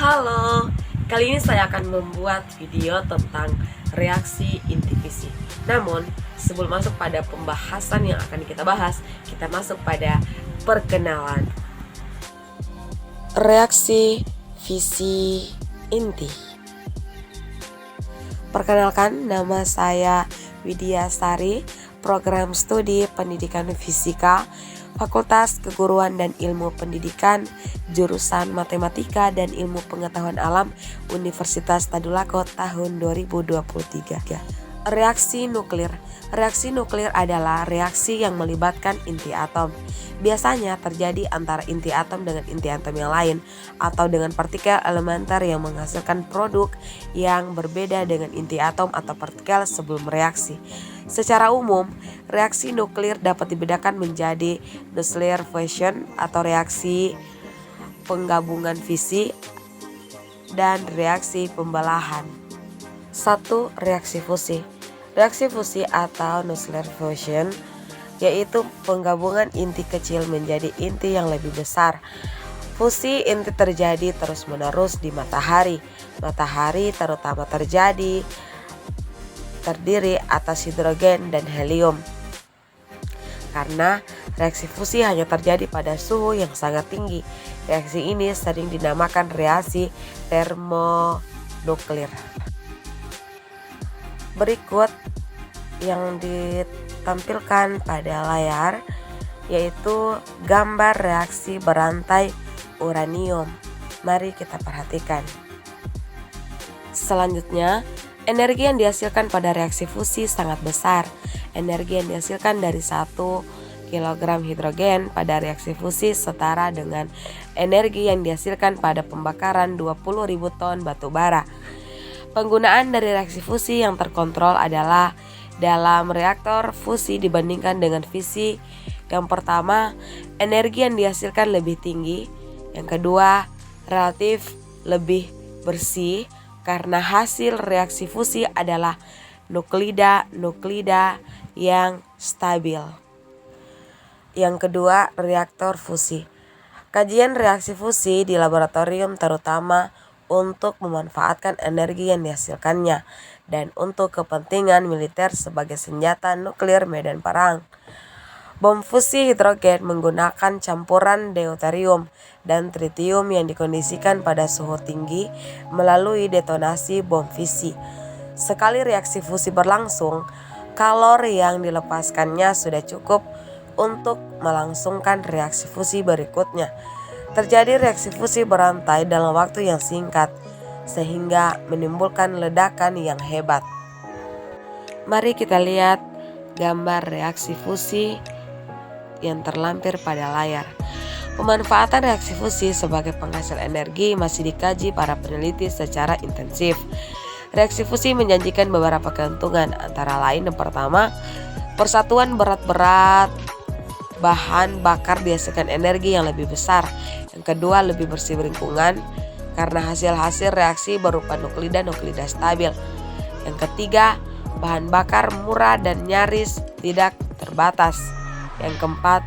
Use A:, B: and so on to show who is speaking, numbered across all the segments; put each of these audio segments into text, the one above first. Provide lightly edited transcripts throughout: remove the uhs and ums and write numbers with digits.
A: Halo, kali ini saya akan membuat video tentang reaksi inti fisi. Namun, sebelum masuk pada pembahasan yang akan kita bahas, kita masuk pada perkenalan. Reaksi fisi inti. Perkenalkan, nama saya Widya Sari, Program Studi Pendidikan Fisika, Fakultas Keguruan dan Ilmu Pendidikan, jurusan Matematika dan Ilmu Pengetahuan Alam, Universitas Tadulako tahun 2023. Reaksi nuklir. Reaksi nuklir adalah reaksi yang melibatkan inti atom. Biasanya terjadi antara inti atom dengan inti atom yang lain, atau dengan partikel elementer yang menghasilkan produk yang berbeda dengan inti atom atau partikel sebelum reaksi. Secara umum, reaksi nuklir dapat dibedakan menjadi nuclear fusion atau reaksi penggabungan fisi dan reaksi pembelahan. 1. Reaksi fusi. Reaksi fusi atau nuclear fusion yaitu penggabungan inti kecil menjadi inti yang lebih besar. Fusi inti terjadi terus-menerus di matahari. Matahari terutama terdiri atas hidrogen dan helium. Karena reaksi fusi hanya terjadi pada suhu yang sangat tinggi. Reaksi ini sering dinamakan reaksi termonuklir. Berikut yang ditampilkan pada layar yaitu gambar reaksi berantai uranium. Mari kita perhatikan. Selanjutnya, energi yang dihasilkan pada reaksi fusi sangat besar. Energi yang dihasilkan dari 1 kg hidrogen pada reaksi fusi setara dengan energi yang dihasilkan pada pembakaran 20.000 ton batu bara. Penggunaan dari reaksi fusi yang terkontrol adalah dalam reaktor fusi dibandingkan dengan fisi. Yang pertama, energi yang dihasilkan lebih tinggi. Yang kedua, relatif lebih bersih karena hasil reaksi fusi adalah nuklida yang stabil. Yang kedua, reaktor fusi. Kajian reaksi fusi di laboratorium terutama untuk memanfaatkan energi yang dihasilkannya dan untuk kepentingan militer sebagai senjata nuklir medan perang. Bom fusi hidrogen menggunakan campuran deuterium dan tritium yang dikondisikan pada suhu tinggi melalui detonasi bom fisi. Sekali reaksi fusi berlangsung, kalori yang dilepaskannya sudah cukup untuk melangsungkan reaksi fusi berikutnya. Terjadi reaksi fusi berantai dalam waktu yang singkat, sehingga menimbulkan ledakan yang hebat. Mari kita lihat gambar reaksi fusi yang terlampir pada layar. Pemanfaatan reaksi fusi sebagai penghasil energi masih dikaji para peneliti secara intensif. Reaksi fusi menjanjikan beberapa keuntungan, antara lain yang pertama, persatuan berat-berat bahan bakar dihasilkan energi yang lebih besar. Yang kedua, lebih bersih lingkungan karena hasil-hasil reaksi berupa nuklida stabil. Yang ketiga, bahan bakar murah dan nyaris tidak terbatas. Yang keempat,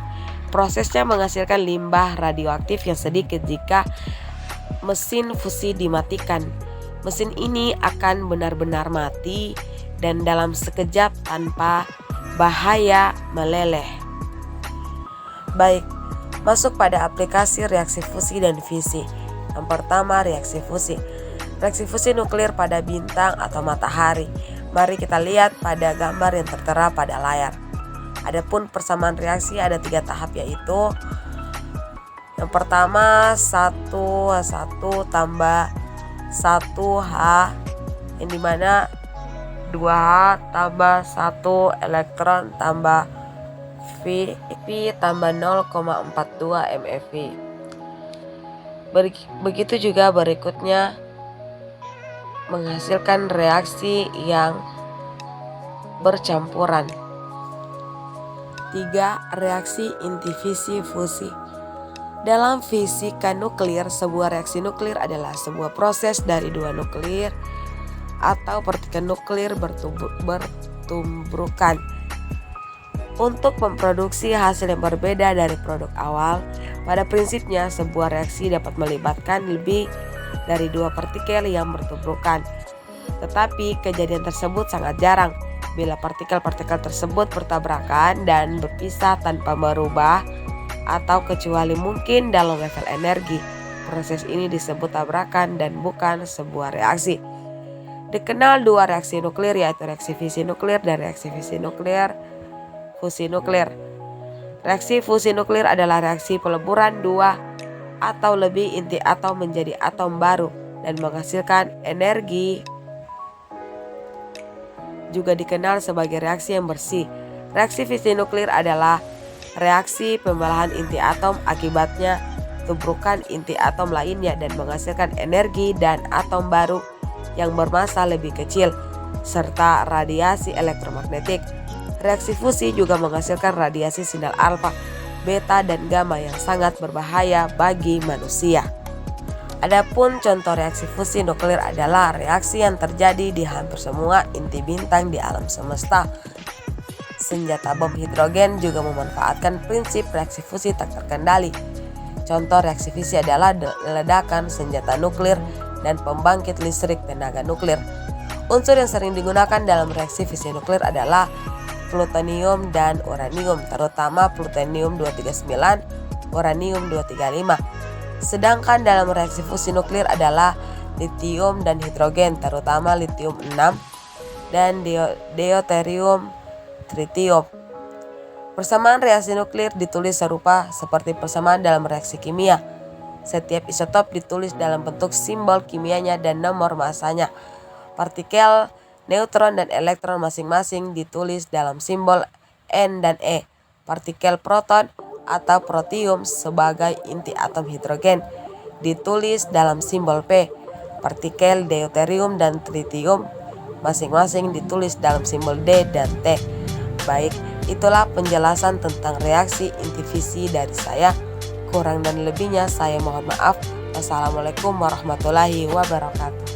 A: prosesnya menghasilkan limbah radioaktif yang sedikit jika mesin fusi dimatikan. Mesin ini akan benar-benar mati dan dalam sekejap tanpa bahaya meleleh. Baik, masuk pada aplikasi reaksi fusi dan fisi. Yang pertama, reaksi fusi. Reaksi fusi nuklir pada bintang atau matahari. Mari kita lihat pada gambar yang tertera pada layar. Adapun persamaan reaksi ada 3 tahap, yaitu yang pertama 1H tambah 1H, yang dimana 2H tambah 1 elektron tambah V tambah 0,42 MeV. Begitu juga berikutnya menghasilkan reaksi yang bercampuran. 3. Reaksi inti fisi fusi. Dalam fisika nuklir, sebuah reaksi nuklir adalah sebuah proses dari 2 nuklir atau partikel nuklir bertumbrukan untuk memproduksi hasil yang berbeda dari produk awal. Pada prinsipnya, sebuah reaksi dapat melibatkan lebih dari dua partikel yang bertuburkan. Tetapi kejadian tersebut sangat jarang bila partikel-partikel tersebut bertabrakan dan berpisah tanpa merubah atau kecuali mungkin dalam level energi. Proses ini disebut tabrakan dan bukan sebuah reaksi. Dikenal dua reaksi nuklir, yaitu reaksi fisi nuklir dan reaksi fusi nuklir. Reaksi fusi nuklir adalah reaksi peleburan dua atau lebih inti atom menjadi atom baru dan menghasilkan energi. Juga dikenal sebagai reaksi yang bersih. Reaksi fisi nuklir adalah reaksi pembelahan inti atom, akibatnya tubrukan inti atom lainnya dan menghasilkan energi dan atom baru yang bermassa lebih kecil serta radiasi elektromagnetik. Reaksi fusi juga menghasilkan radiasi sinyal alfa, beta, dan gamma yang sangat berbahaya bagi manusia. Adapun contoh reaksi fusi nuklir adalah reaksi yang terjadi di hampir semua inti bintang di alam semesta. Senjata bom hidrogen juga memanfaatkan prinsip reaksi fusi tak terkendali. Contoh reaksi fisi adalah ledakan senjata nuklir dan pembangkit listrik tenaga nuklir. Unsur yang sering digunakan dalam reaksi fisi nuklir adalah plutonium dan uranium, terutama plutonium 239, uranium 235. Sedangkan dalam reaksi fusi nuklir adalah litium dan hidrogen, terutama litium 6 dan deuterium tritium. Persamaan reaksi nuklir ditulis serupa seperti persamaan dalam reaksi kimia. Setiap isotop ditulis dalam bentuk simbol kimianya dan nomor masanya. Partikel, neutron, dan elektron masing-masing ditulis dalam simbol N dan E. Partikel proton atau protium sebagai inti atom hidrogen ditulis dalam simbol P. Partikel deuterium dan tritium masing-masing ditulis dalam simbol D dan T. Baik, itulah penjelasan tentang reaksi inti fisi dari saya. Kurang dan lebihnya saya mohon maaf. Wassalamualaikum warahmatullahi wabarakatuh.